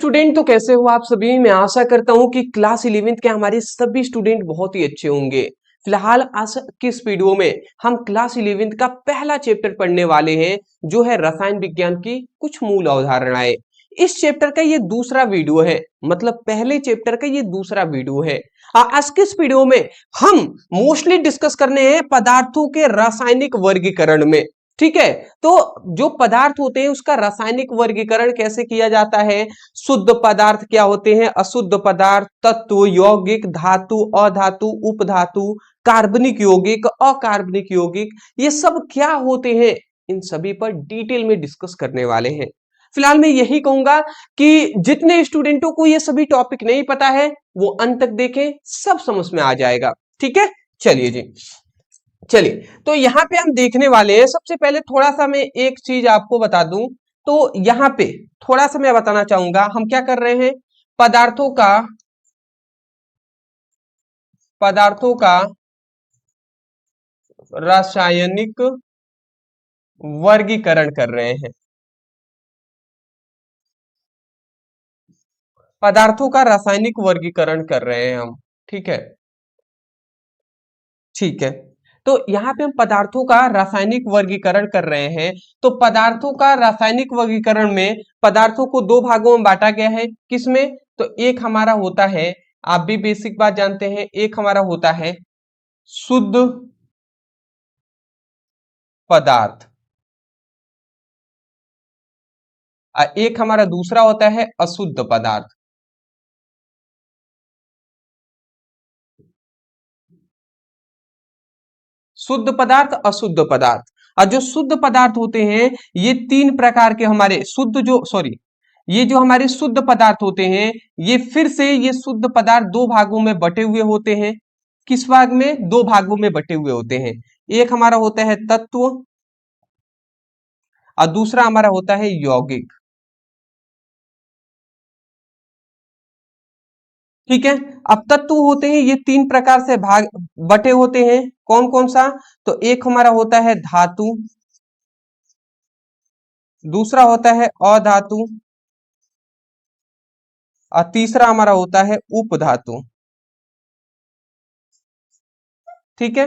Student तो कैसे हो आप सभी। मैं आशा करता हूं कि क्लास 11th के हमारे सभी स्टूडेंट बहुत ही अच्छे होंगे। फिलहाल आज की इस वीडियो में हम क्लास 11th का पहला चैप्टर पढ़ने वाले हैं, जो है रसायन विज्ञान की कुछ मूल अवधारणाएं। इस चैप्टर का ये दूसरा वीडियो है, मतलब पहले चैप्टर का ये दूसरा वीडियो है। आज के इस वीडियो में हम मोस्टली डिस्कस करने हैं पदार्थों के रासायनिक वर्गीकरण में। ठीक है, तो जो पदार्थ होते हैं उसका रासायनिक वर्गीकरण कैसे किया जाता है, शुद्ध पदार्थ क्या होते हैं, अशुद्ध पदार्थ, तत्व, यौगिक, धातु, अधातु, उपधातु, कार्बनिक यौगिक, अकार्बनिक यौगिक, ये सब क्या होते हैं, इन सभी पर डिटेल में डिस्कस करने वाले हैं। फिलहाल मैं यही कहूंगा कि जितने स्टूडेंटों को ये सभी टॉपिक नहीं पता है वो अंत तक देखें, सब समझ में आ जाएगा। ठीक है, चलिए जी, चलिए तो यहाँ पे हम देखने वाले हैं। सबसे पहले थोड़ा सा मैं एक चीज आपको बता दूं, तो यहाँ पे थोड़ा सा मैं बताना चाहूंगा हम क्या कर रहे हैं, पदार्थों का रासायनिक वर्गीकरण कर रहे हैं। पदार्थों का रासायनिक वर्गीकरण कर रहे हैं हम। ठीक है, ठीक है, तो यहाँ पे हम पदार्थों का रासायनिक वर्गीकरण कर रहे हैं। तो पदार्थों का रासायनिक वर्गीकरण में पदार्थों को दो भागों में बांटा गया है। किसमें, तो एक हमारा होता है, आप भी बेसिक बात जानते हैं, एक हमारा होता है शुद्ध पदार्थ और एक हमारा दूसरा होता है अशुद्ध पदार्थ। शुद्ध पदार्थ, अशुद्ध पदार्थ। और जो शुद्ध पदार्थ होते हैं ये तीन प्रकार के हमारे ये जो हमारे शुद्ध पदार्थ होते हैं, ये फिर से ये शुद्ध पदार्थ दो भागों में बटे हुए होते हैं। किस भाग में, दो भागों में बटे हुए होते हैं। एक हमारा होता है तत्व और दूसरा हमारा होता है यौगिक। ठीक है, अब तत्व होते हैं ये तीन प्रकार से भाग बटे होते हैं। कौन कौन सा, तो एक हमारा होता है धातु, दूसरा होता है अधातु और तीसरा हमारा होता है उपधातु। ठीक है,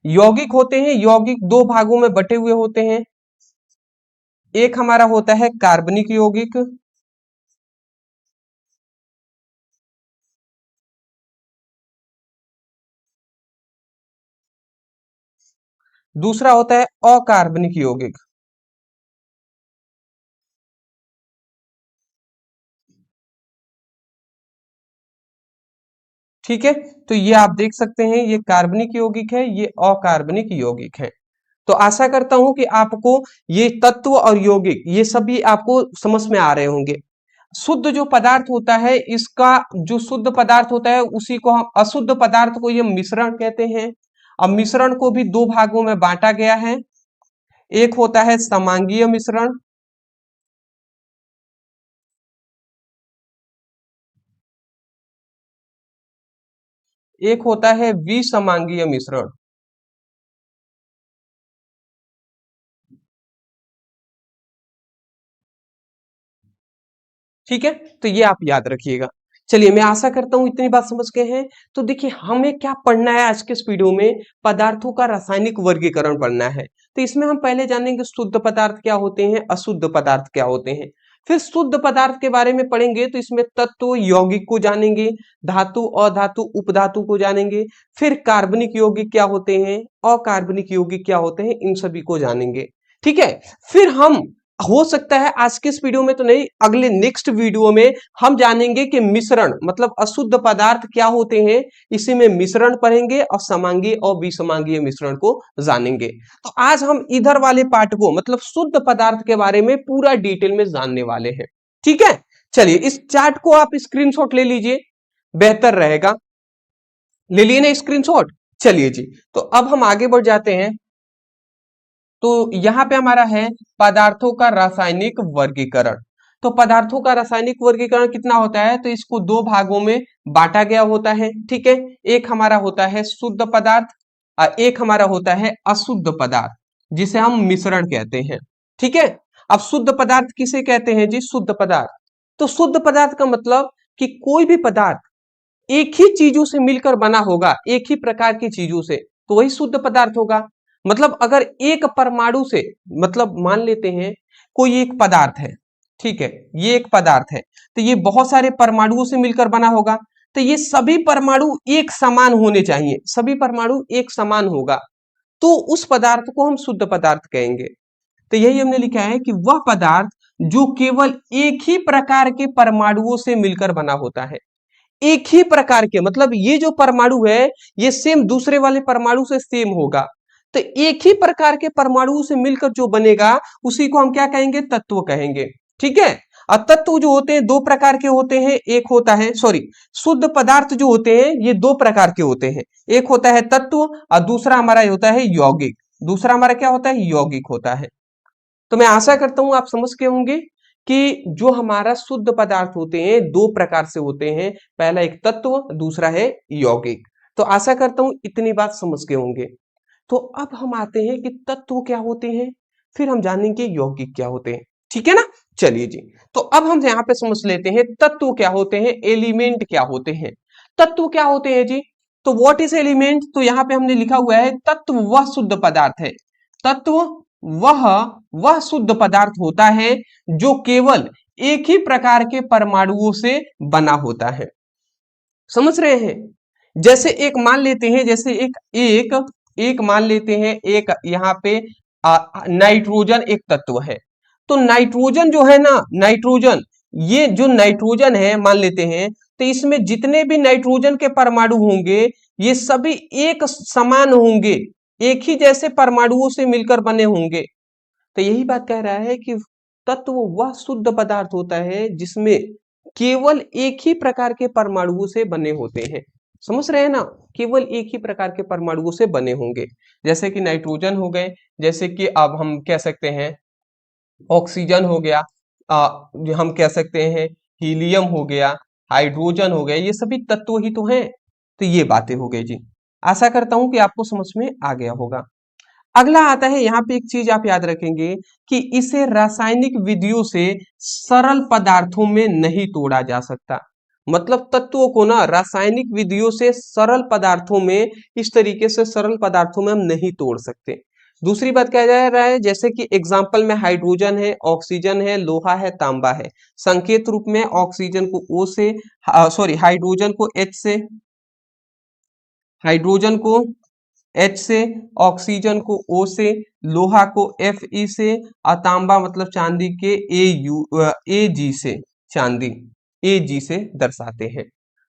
यौगिक होते हैं, यौगिक दो भागों में बटे हुए होते हैं। एक हमारा होता है कार्बनिक यौगिक, दूसरा होता है अकार्बनिक यौगिक। ठीक है, तो ये आप देख सकते हैं, ये कार्बनिक यौगिक है, ये अकार्बनिक यौगिक है। तो आशा करता हूं कि आपको ये तत्व और यौगिक ये सभी आपको समझ में आ रहे होंगे। शुद्ध जो पदार्थ होता है, इसका जो शुद्ध पदार्थ होता है उसी को हम, अशुद्ध पदार्थ को ये मिश्रण कहते हैं। अब मिश्रण को भी दो भागों में बांटा गया है। एक होता है समांगीय मिश्रण, एक होता है विसमांगीय मिश्रण। ठीक है, तो ये आप याद रखिएगा। चलिए, मैं आशा करता हूं इतनी बात समझ गए हैं। तो देखिए हमें क्या पढ़ना है आज के इस वीडियो में, पदार्थों का रासायनिक वर्गीकरण पढ़ना है। तो इसमें हम पहले जानेंगे शुद्ध पदार्थ क्या होते हैं, अशुद्ध पदार्थ क्या होते हैं। फिर शुद्ध पदार्थ के बारे में पढ़ेंगे, तो इसमें तत्व यौगिक को जानेंगे, धातु अधातु उपधातु को जानेंगे। फिर कार्बनिक यौगिक क्या होते हैं, अकार्बनिक यौगिक क्या होते हैं, इन सभी को जानेंगे। ठीक है, फिर हम, हो सकता है आज के इस वीडियो में तो नहीं, अगले नेक्स्ट वीडियो में हम जानेंगे कि मिश्रण मतलब अशुद्ध पदार्थ क्या होते हैं। इसी में मिश्रण पढ़ेंगे और समांगीय और विसमांगीय मिश्रण को जानेंगे। तो आज हम इधर वाले पार्ट को मतलब शुद्ध पदार्थ के बारे में पूरा डिटेल में जानने वाले हैं। ठीक है, चलिए इस चार्ट को आप स्क्रीनशॉट ले लीजिए, बेहतर रहेगा। ले लिए ना स्क्रीनशॉट, चलिए जी, तो अब हम आगे बढ़ जाते हैं। तो यहाँ पे हमारा है पदार्थों का रासायनिक वर्गीकरण। तो पदार्थों का रासायनिक वर्गीकरण कितना होता है, तो इसको दो भागों में बांटा गया होता है। ठीक है, एक हमारा होता है शुद्ध पदार्थ और एक हमारा होता है अशुद्ध पदार्थ, जिसे हम मिश्रण कहते हैं। ठीक है, अब शुद्ध पदार्थ किसे कहते हैं जी, शुद्ध पदार्थ। तो शुद्ध पदार्थ का मतलब कि कोई भी पदार्थ एक ही चीजों से मिलकर बना होगा, एक ही प्रकार की चीजों से, तो वही शुद्ध पदार्थ होगा। मतलब अगर एक परमाणु से, मतलब मान लेते हैं कोई एक पदार्थ है, ठीक है, ये एक पदार्थ है, तो ये बहुत सारे परमाणुओं से मिलकर बना होगा, तो ये सभी परमाणु एक समान होने चाहिए, सभी परमाणु एक समान होगा, तो उस पदार्थ को हम शुद्ध पदार्थ कहेंगे। तो यही हमने लिखा है कि वह पदार्थ जो केवल एक ही प्रकार के परमाणुओं से मिलकर बना होता है। एक ही प्रकार के मतलब ये जो परमाणु है ये सेम दूसरे वाले परमाणु से सेम होगा, तो एक ही प्रकार के परमाणुओं से मिलकर जो बनेगा उसी को हम क्या कहेंगे, तत्व कहेंगे। ठीक है, और तत्व जो होते हैं दो प्रकार के होते हैं, एक होता है शुद्ध पदार्थ जो होते हैं ये दो प्रकार के होते हैं, एक होता है तत्व और दूसरा हमारा होता है यौगिक। दूसरा हमारा क्या होता है, यौगिक होता है। तो मैं आशा करता हूं आप समझ के होंगे कि जो हमारा शुद्ध पदार्थ होते हैं दो प्रकार से होते हैं, पहला एक तत्व, दूसरा है यौगिक। तो आशा करता हूं इतनी बात समझ के होंगे। तो अब हम आते हैं कि तत्व क्या होते हैं, फिर हम जानेंगे यौगिक क्या होते हैं। ठीक है ना, चलिए जी। तो अब हम यहाँ पे समझ लेते हैं तत्व क्या होते हैं, एलिमेंट क्या होते हैं। तत्व क्या होते हैं जी, तो व्हाट इज एलिमेंट, तो यहाँ पे हमने लिखा हुआ है तत्व वह शुद्ध पदार्थ है। तत्व वह वह शुद्ध पदार्थ होता है जो केवल एक ही प्रकार के परमाणुओं से बना होता है। समझ रहे हैं, जैसे एक मान लेते हैं, जैसे एक एक एक मान लेते हैं, एक यहाँ पे नाइट्रोजन एक तत्व है। तो नाइट्रोजन जो है ना, नाइट्रोजन, ये जो नाइट्रोजन है मान लेते हैं, तो इसमें जितने भी नाइट्रोजन के परमाणु होंगे ये सभी एक समान होंगे, एक ही जैसे परमाणुओं से मिलकर बने होंगे। तो यही बात कह रहा है कि तत्व वह शुद्ध पदार्थ होता है जिसमें केवल एक ही प्रकार के परमाणुओं से बने होते हैं। समझ रहे हैं ना, केवल एक ही प्रकार के परमाणुओं से बने होंगे, जैसे कि नाइट्रोजन हो गए, जैसे कि अब हम कह सकते हैं ऑक्सीजन हो गया, हम कह सकते हैं हीलियम हो गया, हाइड्रोजन हो गया, ये सभी तत्व ही तो हैं। तो ये बातें हो गई जी। आशा करता हूं कि आपको समझ में आ गया होगा। अगला आता है, यहाँ पे एक चीज आप याद रखेंगे कि इसे रासायनिक विधियों से सरल पदार्थों में नहीं तोड़ा जा सकता। मतलब तत्वों को ना रासायनिक विधियों से सरल पदार्थों में, इस तरीके से सरल पदार्थों में हम नहीं तोड़ सकते। दूसरी बात क्या जा रहा है, जैसे कि एग्जाम्पल में हाइड्रोजन है, ऑक्सीजन है, लोहा है, तांबा है। संकेत रूप में ऑक्सीजन को O से, हाइड्रोजन को H से, हाइड्रोजन को H से, ऑक्सीजन को O से, लोहा को Fe से, और तांबा मतलब चांदी के Ag से, चांदी Ag से दर्शाते हैं।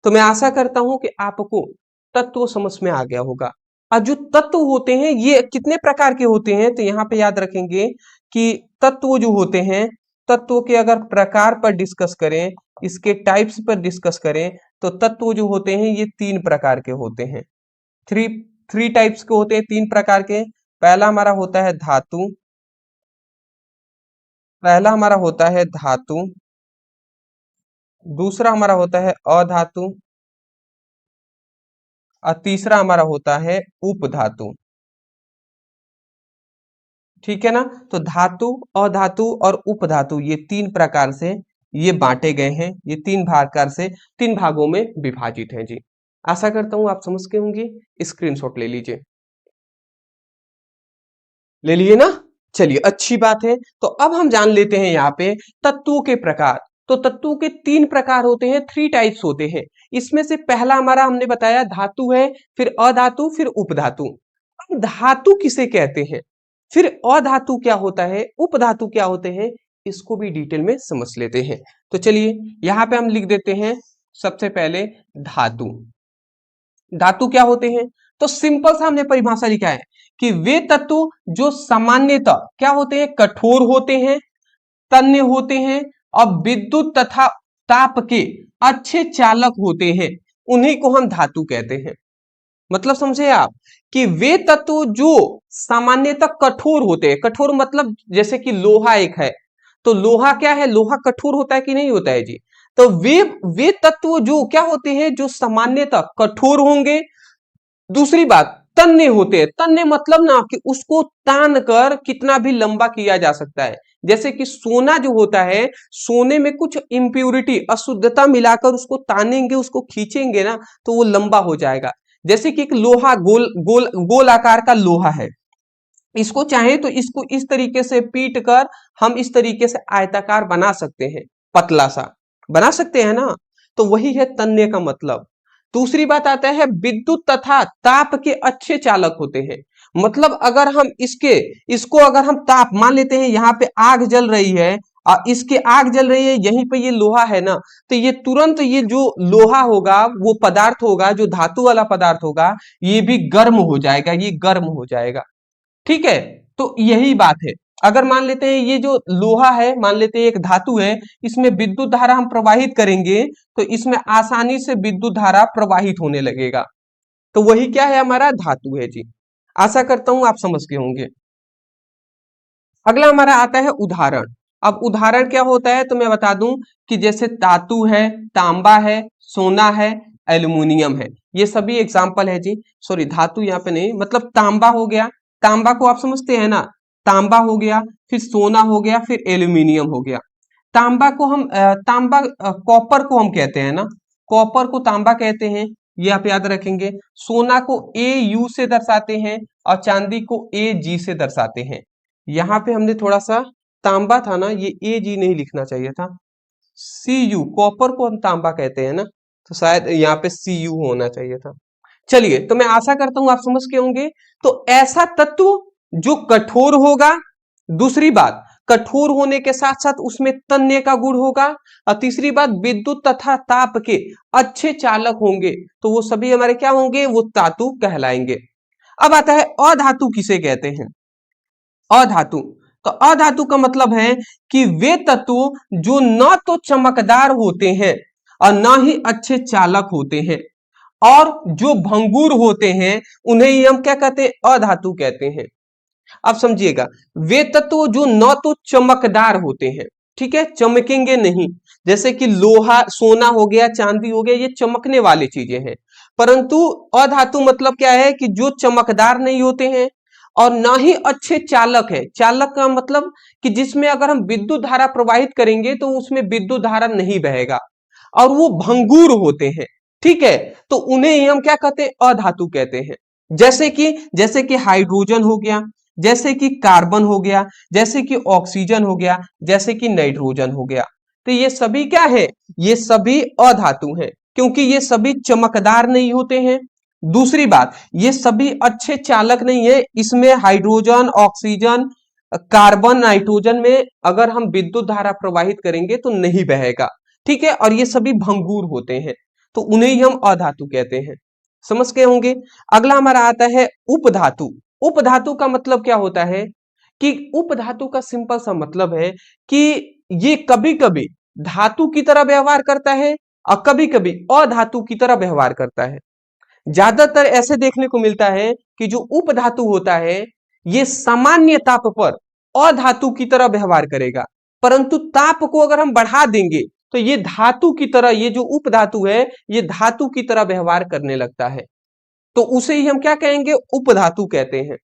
तो मैं आशा करता हूं कि आपको तत्व समझ में आ गया होगा। और जो तत्व होते हैं ये कितने प्रकार के होते हैं, तो यहाँ पे याद रखेंगे कि तत्व जो होते हैं, तत्व के अगर प्रकार पर डिस्कस करें, इसके टाइप्स पर डिस्कस करें, तो तत्व जो होते हैं ये तीन प्रकार के होते हैं। थ्री थ्री टाइप्स के होते हैं, तीन प्रकार के। पहला हमारा होता है धातु, पहला हमारा होता है धातु, दूसरा हमारा होता है अधातु, और तीसरा हमारा होता है उपधातु। ठीक है ना, तो धातु, अधातु और उपधातु ये तीन प्रकार से ये बांटे गए हैं, ये तीन प्रकार से तीन भागों में विभाजित हैं जी। आशा करता हूं आप समझ के होंगे। स्क्रीनशॉट ले लीजिए, ले लिए ना, चलिए अच्छी बात है। तो अब हम जान लेते हैं यहाँ पे तत्वों के प्रकार। तो तत्वों के तीन प्रकार होते हैं, थ्री टाइप्स होते हैं। इसमें से पहला हमारा हमने बताया धातु है, फिर अधातु, फिर उपधातु। अब धातु किसे कहते हैं, फिर अधातु क्या होता है, उपधातु क्या होते हैं, इसको भी डिटेल में समझ लेते हैं। तो चलिए यहाँ पे हम लिख देते हैं सबसे पहले धातु। धातु क्या होते हैं, तो सिंपल सा हमने परिभाषा लिखा है कि वे तत्व जो सामान्यतः क्या होते हैं, कठोर होते हैं, तन्य होते हैं और विद्युत तथा ताप के अच्छे चालक होते हैं, उन्हीं को हम धातु कहते हैं। मतलब समझे आप कि वे तत्व जो सामान्यतः कठोर होते हैं, कठोर मतलब जैसे कि लोहा एक है, तो लोहा क्या है, लोहा कठोर होता है कि नहीं होता है जी। तो वे तत्व जो क्या होते हैं, जो सामान्यतः कठोर होंगे। दूसरी बात तन्य होते हैं, तन्य मतलब ना कि उसको तान कर कितना भी लंबा किया जा सकता है, जैसे कि सोना जो होता है, सोने में कुछ इम्प्योरिटी, अशुद्धता मिलाकर उसको तानेंगे, उसको खींचेंगे ना, तो वो लंबा हो जाएगा। जैसे कि एक लोहा, गोल गोल गोल आकार का लोहा है, इसको चाहे तो इसको इस तरीके से पीट कर हम इस तरीके से आयताकार बना सकते हैं, पतला सा बना सकते हैं ना। तो वही है तन्य का मतलब। दूसरी बात आता है, विद्युत तथा ताप के अच्छे चालक होते हैं। मतलब अगर हम इसको अगर हम ताप मान लेते हैं, यहाँ पे आग जल रही है और इसके आग जल रही है, यहीं पे ये लोहा है ना, तो ये तुरंत ये जो लोहा होगा, वो पदार्थ होगा, जो धातु वाला पदार्थ होगा, ये भी गर्म हो जाएगा, ये गर्म हो जाएगा। ठीक है, तो यही बात है। अगर मान लेते हैं ये जो लोहा है, मान लेते हैं एक धातु है, इसमें विद्युत धारा हम प्रवाहित करेंगे तो इसमें आसानी से विद्युत धारा प्रवाहित होने लगेगा। तो वही क्या है, हमारा धातु है जी। आशा करता हूं आप समझ गए होंगे। अगला हमारा आता है उदाहरण। अब उदाहरण क्या होता है तो मैं बता दूं कि जैसे धातु है, तांबा है, सोना है, एल्यूमिनियम है, ये सभी एग्जाम्पल है जी। सॉरी, धातु यहाँ पे नहीं, मतलब तांबा हो गया, तांबा को आप समझते हैं ना, तांबा हो गया, फिर सोना हो गया, फिर एल्यूमिनियम हो गया। तांबा को हम कॉपर को हम कहते हैं ना, कॉपर को तांबा कहते हैं, ये आप याद रखेंगे। सोना को AU से दर्शाते हैं और चांदी को AG से दर्शाते हैं। यहाँ पे हमने थोड़ा सा, तांबा था ना, ये AG नहीं लिखना चाहिए था, CU, कॉपर को हम तांबा कहते हैं ना, तो शायद यहाँ पे CU होना चाहिए था। चलिए, तो मैं आशा करता हूं आप समझ के होंगे। तो ऐसा तत्व जो कठोर होगा, दूसरी बात कठोर होने के साथ साथ उसमें तन्य का गुण होगा, और तीसरी बात विद्युत तथा ताप के अच्छे चालक होंगे, तो वो सभी हमारे क्या होंगे, वो धातु कहलाएंगे। अब आता है अधातु किसे कहते हैं। अधातु, तो अधातु का मतलब है कि वे तत्व जो न तो चमकदार होते हैं और न ही अच्छे चालक होते हैं, और जो भंगुर होते हैं उन्हें ही हम क्या कहते हैं, अधातु कहते हैं। अब समझिएगा, वे तत्व जो न तो चमकदार होते हैं, ठीक है, चमकेंगे नहीं, जैसे कि लोहा, सोना हो गया, चांदी हो गया, ये चमकने वाली चीजें हैं। परंतु अधातु मतलब क्या है कि जो चमकदार नहीं होते हैं और ना ही अच्छे चालक है। चालक का मतलब कि जिसमें अगर हम विद्युत धारा प्रवाहित करेंगे तो उसमें विद्युत धारा नहीं बहेगा, और वो भंगुर होते हैं, ठीक है, तो उन्हें ही हम क्या कहते हैं, अधातु कहते हैं। जैसे कि हाइड्रोजन हो गया, जैसे कि कार्बन हो गया, जैसे कि ऑक्सीजन हो गया, जैसे कि नाइट्रोजन हो गया। तो ये सभी क्या है, ये सभी अधातु हैं, क्योंकि ये सभी चमकदार नहीं होते हैं। दूसरी बात, ये सभी अच्छे चालक नहीं है। इसमें हाइड्रोजन, ऑक्सीजन, कार्बन, नाइट्रोजन में अगर हम विद्युत धारा प्रवाहित करेंगे तो नहीं बहेगा, ठीक है, और ये सभी भंगुर होते हैं, तो उन्हें ही हम अधातु कहते हैं। समझ गए होंगे। अगला हमारा आता है उपधातु। उपधातु का मतलब क्या होता है कि उपधातु का सिंपल सा मतलब है कि ये कभी कभी धातु की तरह व्यवहार करता है और कभी कभी अधातु की तरह व्यवहार करता है। ज्यादातर ऐसे देखने को मिलता है कि जो उपधातु होता है ये सामान्य ताप पर अधातु की तरह व्यवहार करेगा, परंतु ताप को अगर हम बढ़ा देंगे तो ये धातु की तरह, ये जो उपधातु है ये धातु की तरह व्यवहार करने लगता है, तो उसे ही हम क्या कहेंगे, उपधातु कहते हैं।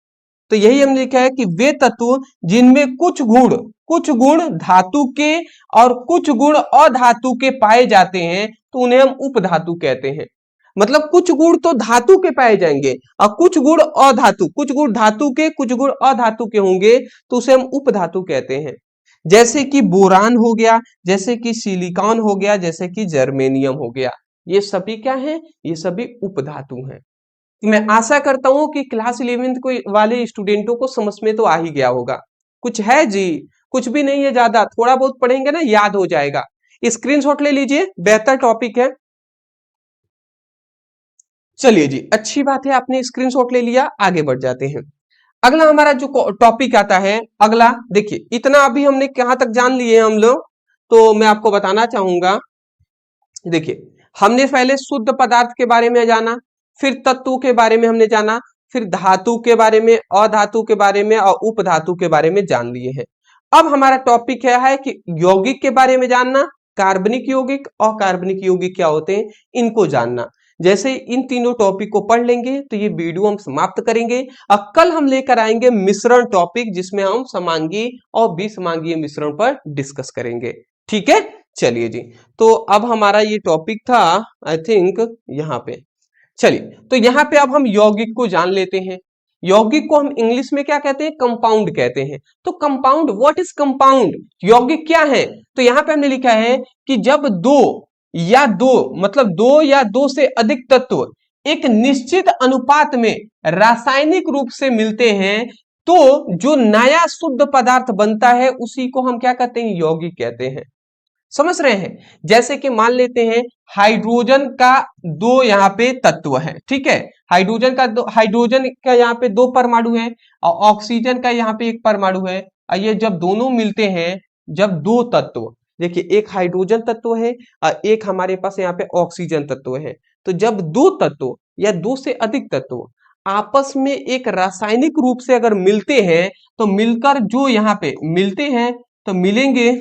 तो यही हमने लिखा है कि वे तत्व जिनमें कुछ गुण धातु के और कुछ गुण अधातु के पाए जाते हैं तो उन्हें हम उपधातु कहते हैं। मतलब कुछ गुण तो धातु के पाए जाएंगे और कुछ गुण अधातु, कुछ गुण धातु के, कुछ गुण अधातु के होंगे, तो उसे हम उपधातु कहते हैं। जैसे कि बोरान हो गया, जैसे कि सिलिकॉन हो गया, जैसे कि जर्मेनियम हो गया, ये सभी क्या है, ये सभी उपधातु हैं। मैं आशा करता हूं कि क्लास 11th को वाले स्टूडेंटों को समझ में तो आ ही गया होगा। कुछ है जी, कुछ भी नहीं है, ज्यादा थोड़ा बहुत पढ़ेंगे ना याद हो जाएगा। स्क्रीनशॉट ले लीजिए, बेहतर टॉपिक है। चलिए जी, अच्छी बात है, आपने स्क्रीनशॉट ले लिया, आगे बढ़ जाते हैं। अगला हमारा जो टॉपिक आता है, अगला देखिए, इतना अभी हमने कहां तक जान लिए हम लोग, तो मैं आपको बताना चाहूंगा। देखिए, हमने पहले शुद्ध पदार्थ के बारे में जाना, फिर तत्वों के बारे में हमने जाना, फिर धातु के बारे में, अधातु के बारे में और उपधातु के बारे में जान लिए हैं। अब हमारा टॉपिक क्या है कि यौगिक के बारे में जानना, कार्बनिक यौगिक और कार्बनिक यौगिक क्या होते हैं इनको जानना। जैसे इन तीनों टॉपिक को पढ़ लेंगे तो ये वीडियो हम समाप्त करेंगे। अब कल हम लेकर आएंगे मिश्रण टॉपिक, जिसमें हम समांगी और विसमांगीय मिश्रण पर डिस्कस करेंगे। ठीक है, चलिए जी। तो अब हमारा ये टॉपिक था आई थिंक यहाँ पे। चलिए, तो यहाँ पे अब हम यौगिक को जान लेते हैं। यौगिक को हम इंग्लिश में क्या कहते हैं? कंपाउंड कहते हैं। तो कंपाउंड, व्हाट इज कंपाउंड? यौगिक क्या है? तो यहाँ पे हमने लिखा है कि जब दो या दो से अधिक तत्व एक निश्चित अनुपात में रासायनिक रूप से मिलते हैं तो जो नया शुद्ध पदार्थ बनता है उसी को हम क्या कहते हैं? यौगिक कहते हैं। समझ रहे हैं? जैसे कि मान लेते हैं हाइड्रोजन का दो यहाँ पे तत्व है, ठीक है। हाइड्रोजन का यहाँ पे दो परमाणु है और ऑक्सीजन का यहाँ पे एक परमाणु है। और ये जब दोनों मिलते हैं, जब दो तत्व, देखिए एक हाइड्रोजन तत्व है और एक हमारे पास यहाँ पे ऑक्सीजन तत्व है, तो जब दो तत्व या दो से अधिक तत्व आपस में एक रासायनिक रूप से अगर मिलते हैं तो मिलकर जो यहाँ पे मिलते हैं तो मिलेंगे,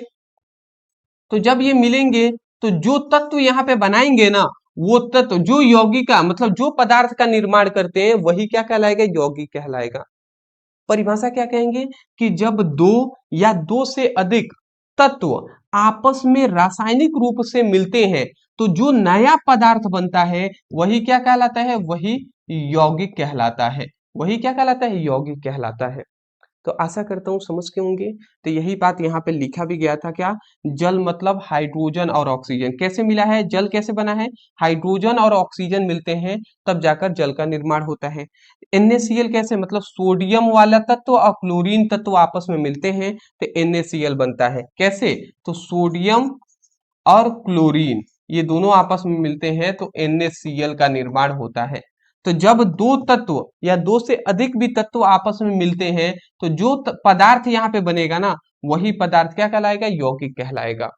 तो जब ये मिलेंगे तो जो तत्व यहाँ पे बनाएंगे ना, वो तत्व जो यौगिका मतलब जो पदार्थ का निर्माण करते हैं वही क्या कहलाएगा? यौगिक कहलाएगा। परिभाषा क्या कहेंगे कि जब दो या दो से अधिक तत्व आपस में रासायनिक रूप से मिलते हैं तो जो नया पदार्थ बनता है वही क्या कहलाता है? वही यौगिक कहलाता है। वही क्या कहलाता है? यौगिक कहलाता है। तो आशा करता हूँ समझ के होंगे। तो यही बात यहाँ पे लिखा भी गया था, क्या? जल मतलब हाइड्रोजन और ऑक्सीजन। कैसे मिला है? जल कैसे बना है? हाइड्रोजन और ऑक्सीजन मिलते हैं तब जाकर जल का निर्माण होता है। NaCl कैसे? मतलब सोडियम वाला तत्व और क्लोरीन तत्व आपस में मिलते हैं तो NaCl बनता है। कैसे? तो सोडियम और क्लोरीन ये दोनों आपस में मिलते हैं तो NaCl का निर्माण होता है। तो जब दो तत्व या दो से अधिक भी तत्व आपस में मिलते हैं तो जो पदार्थ यहाँ पे बनेगा ना, वही पदार्थ क्या कहलाएगा? यौगिक कहलाएगा।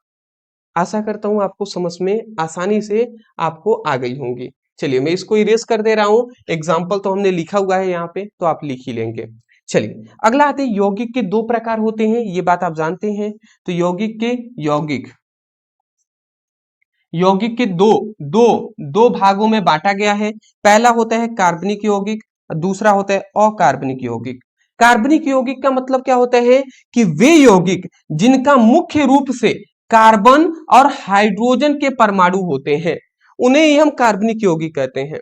आशा करता हूँ आपको समझ में आसानी से आपको आ गई होंगी। चलिए मैं इसको इरेज कर दे रहा हूँ, एग्जाम्पल तो हमने लिखा हुआ है यहाँ पे, तो आप लिख ही लेंगे। चलिए अगला आते हैं, यौगिक के दो प्रकार होते हैं, ये बात आप जानते हैं। तो यौगिक के दो दो दो भागों में बांटा गया है। पहला होता है कार्बनिक यौगिक, दूसरा होता है अकार्बनिक यौगिक। कार्बनिक यौगिक का मतलब क्या होता है कि वे यौगिक जिनका मुख्य रूप से कार्बन और हाइड्रोजन के परमाणु होते हैं उन्हें ही हम कार्बनिक यौगिक कहते हैं।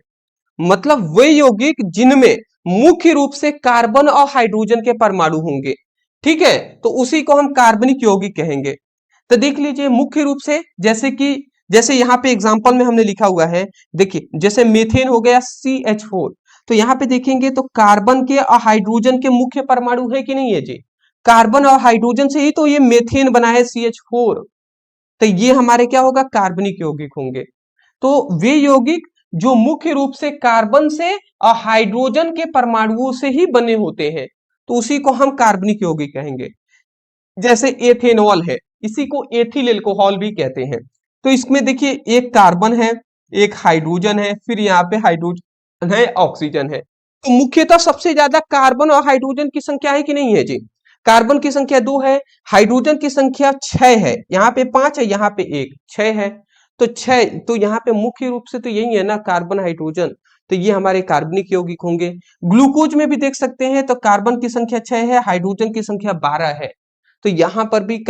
मतलब वे यौगिक जिनमें मुख्य रूप से कार्बन और हाइड्रोजन के परमाणु होंगे, ठीक है, तो उसी को हम कार्बनिक यौगिक कहेंगे। तो देख लीजिए मुख्य रूप से, जैसे यहाँ पे एग्जांपल में हमने लिखा हुआ है, देखिए जैसे मीथेन हो गया CH4, तो यहाँ पे देखेंगे तो कार्बन के और हाइड्रोजन के मुख्य परमाणु है कि नहीं है जी? कार्बन और हाइड्रोजन से ही तो ये मीथेन बना है CH4, तो ये हमारे क्या होगा? कार्बनिक यौगिक होंगे। तो वे यौगिक जो मुख्य रूप से कार्बन से और हाइड्रोजन के परमाणुओं से ही बने होते हैं तो उसी को हम कार्बनिक यौगिक कहेंगे। जैसे एथेनॉल है, इसी को एथिल एल्कोहल भी कहते हैं। तो इसमें देखिए एक कार्बन है, एक हाइड्रोजन है, फिर यहाँ पे हाइड्रोजन है, ऑक्सीजन है। तो मुख्यतः सबसे ज्यादा कार्बन और हाइड्रोजन की संख्या है कि नहीं है जी? कार्बन की संख्या 2 है, हाइड्रोजन की संख्या 6 है, यहाँ पे 5 है, यहाँ पे 1, 6 है। तो 6, तो यहाँ पे मुख्य रूप से तो यही है ना, कार्बन हाइड्रोजन, तो ये हमारे कार्बनिक यौगिक होंगे। ग्लूकोज में भी देख सकते हैं तो कार्बन की संख्या 6 है, हाइड्रोजन की संख्या 12 है, तो यहां पर भी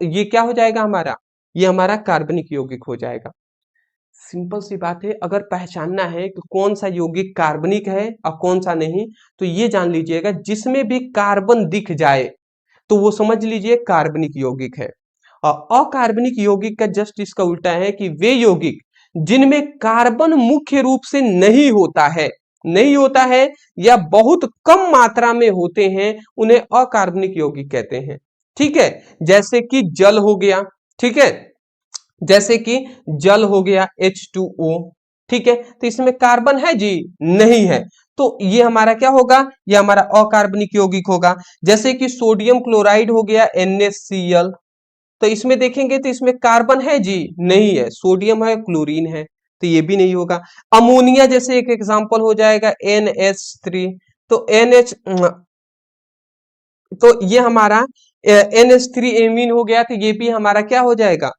ये क्या हो जाएगा हमारा? ये हमारा कार्बनिक यौगिक हो जाएगा। सिंपल सी बात है, अगर पहचानना है कि कौन सा यौगिक कार्बनिक है और कौन सा नहीं, तो ये जान लीजिएगा जिसमें भी कार्बन दिख जाए तो वो समझ लीजिए कार्बनिक यौगिक है। और अकार्बनिक यौगिक का जस्ट इसका उल्टा है कि वे यौगिक जिनमें कार्बन मुख्य रूप से नहीं होता है या बहुत कम मात्रा में होते हैं उन्हें अकार्बनिक यौगिक कहते हैं। ठीक है, जैसे कि जल हो गया, ठीक है, जैसे कि जल हो गया H2O, ठीक है, तो इसमें कार्बन है जी? नहीं है, तो ये हमारा क्या होगा? ये हमारा अकार्बनिक यौगिक होगा। जैसे कि सोडियम क्लोराइड हो गया NaCl, तो इसमें देखेंगे तो इसमें कार्बन है जी? नहीं है, सोडियम है, क्लोरीन है, तो ये भी नहीं होगा। अमोनिया जैसे एक एग्जांपल हो जाएगा NH3, तो NH, तो ये हमारा NH3 एमीन हो गया, तो ये भी हमारा क्या हो जाएगा?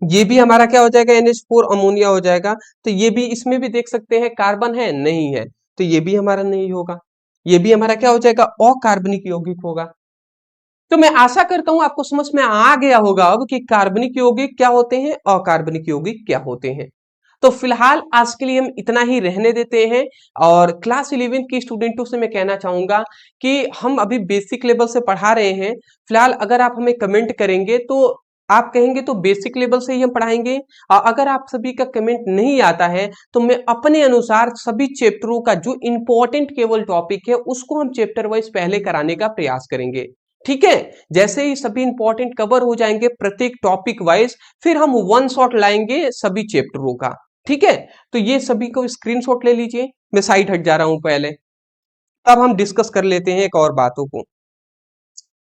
ये भी हमारा क्या हो जाएगा, NH4 अमोनिया हो जाएगा। तो ये भी, इसमें भी देख सकते हैं कार्बन है नहीं है, तो ये भी हमारा नहीं होगा। ये भी हमारा क्या हो जाएगा, अकार्बनिक यौगिक होगा। तो मैं आशा करता हूं आपको समझ में आ गया होगा अब कि कार्बनिक यौगिक क्या होते हैं, अकार्बनिक यौगिक क्या होते हैं। तो फिलहाल आज के लिए हम इतना ही रहने देते हैं। और क्लास 11 की स्टूडेंटों से मैं कहना चाहूंगा कि हम अभी बेसिक लेवल से पढ़ा रहे हैं। फिलहाल अगर आप हमें कमेंट करेंगे तो आप कहेंगे तो बेसिक लेवल से ही हम पढ़ाएंगे। और अगर आप सभी का कमेंट नहीं आता है तो मैं अपने अनुसार सभी चैप्टरों का जो इंपॉर्टेंट केवल टॉपिक है उसको हम चैप्टर वाइज पहले कराने का प्रयास करेंगे। ठीक है, जैसे ही सभी इंपॉर्टेंट कवर हो जाएंगे प्रत्येक टॉपिक वाइज, फिर हम वन शॉट लाएंगे सभी चैप्टरों का। ठीक है, तो ये सभी को स्क्रीनशॉट ले लीजिए। मैं साइड हट जा रहा हूं पहले, अब हम डिस्कस कर लेते हैं एक और बातों को।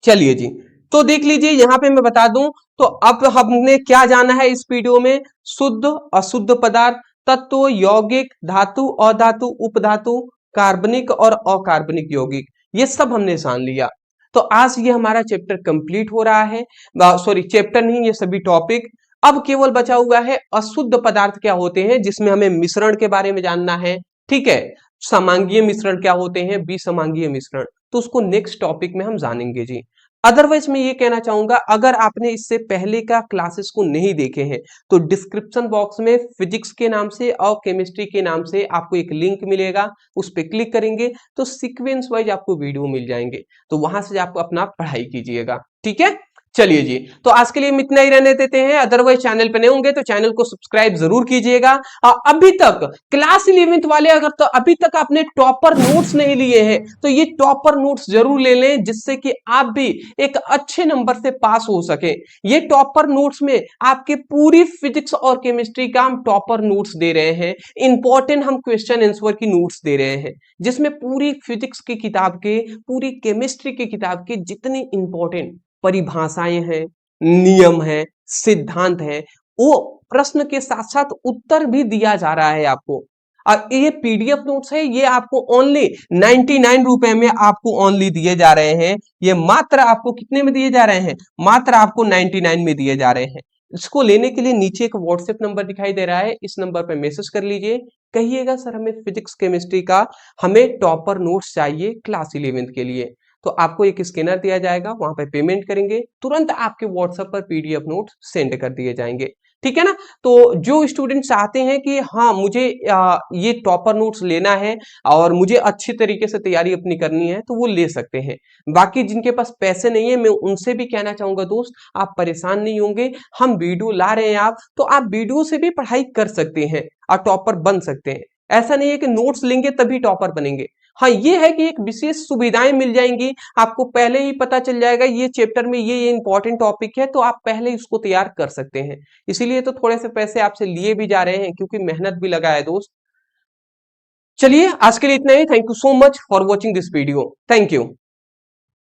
चलिए जी, तो देख लीजिए यहां पे मैं बता दूं, तो अब हमने क्या जाना है इस वीडियो में, शुद्ध अशुद्ध पदार्थ, तत्व, यौगिक, धातु, अधातु, उपधातु, कार्बनिक और अकार्बनिक यौगिक, ये सब हमने जान लिया। तो आज ये हमारा चैप्टर कंप्लीट हो रहा है, सॉरी चैप्टर नहीं, ये सभी टॉपिक। अब केवल बचा हुआ है अशुद्ध पदार्थ क्या होते हैं, जिसमें हमें मिश्रण के बारे में जानना है। ठीक है, समांगीय मिश्रण क्या होते हैं, विसमांगीय मिश्रण, तो उसको नेक्स्ट टॉपिक में हम जानेंगे जी। अदरवाइज मैं ये कहना चाहूंगा, अगर आपने इससे पहले का क्लासेस को नहीं देखे हैं तो डिस्क्रिप्शन बॉक्स में फिजिक्स के नाम से और केमिस्ट्री के नाम से आपको एक लिंक मिलेगा, उस पर क्लिक करेंगे तो सीक्वेंस वाइज आपको वीडियो मिल जाएंगे, तो वहां से आप अपना पढ़ाई कीजिएगा। ठीक है, चलिए जी, तो आज के लिए हम इतना ही रहने देते हैं। अदरवाइज चैनल पे नए होंगे तो चैनल को सब्सक्राइब जरूर कीजिएगा। अभी तक क्लास 11th वाले अगर तो अभी तक आपने टॉपर नोट्स नहीं लिए हैं तो ये टॉपर नोट्स जरूर ले लें, जिससे कि आप भी एक अच्छे नंबर से पास हो सके। ये टॉपर नोट्स में आपके पूरी फिजिक्स और केमिस्ट्री का हम टॉपर नोट्स दे रहे हैं। इंपॉर्टेंट हम क्वेश्चन आंसर की नोट्स दे रहे हैं, जिसमें पूरी फिजिक्स की किताब के, पूरी केमिस्ट्री की किताब के जितने इंपॉर्टेंट परिभाषाएं हैं, नियम है, सिद्धांत है, वो प्रश्न के साथ साथ उत्तर भी दिया जा रहा है आपको। और ये पीडीएफ नोट्स है, ये आपको ओनली 99 रुपए में आपको ओनली दिए जा रहे हैं। ये मात्र आपको कितने में दिए जा रहे हैं, मात्र आपको 99 में दिए जा रहे हैं। इसको लेने के लिए नीचे एक व्हाट्सएप नंबर दिखाई दे रहा है, इस नंबर पे मैसेज कर लीजिए, कहिएगा सर हमें फिजिक्स केमिस्ट्री का हमें टॉपर नोट्स चाहिए क्लास 11th के लिए। तो आपको एक स्कैनर दिया जाएगा, वहां पे पेमेंट करेंगे, तुरंत आपके व्हाट्सएप पर पीडीएफ नोट सेंड कर दिए जाएंगे। ठीक है ना, तो जो स्टूडेंट चाहते हैं कि हाँ मुझे ये टॉपर नोट्स लेना है और मुझे अच्छी तरीके से तैयारी अपनी करनी है तो वो ले सकते हैं। बाकी जिनके पास पैसे नहीं है, मैं उनसे भी कहना चाहूंगा दोस्त, आप परेशान नहीं होंगे, हम वीडियो ला रहे हैं आप तो आप वीडियो से भी पढ़ाई कर सकते हैं और टॉपर बन सकते हैं। ऐसा नहीं है कि नोट्स लेंगे तभी टॉपर बनेंगे। हाँ ये है कि एक विशेष सुविधाएं मिल जाएंगी, आपको पहले ही पता चल जाएगा ये चैप्टर में ये इंपॉर्टेंट टॉपिक है, तो आप पहले ही उसको तैयार कर सकते हैं। इसीलिए तो थोड़े से पैसे आपसे लिए भी जा रहे हैं, क्योंकि मेहनत भी लगा है दोस्त। चलिए आज के लिए इतना ही। Thank you so much for watching this video. Thank you.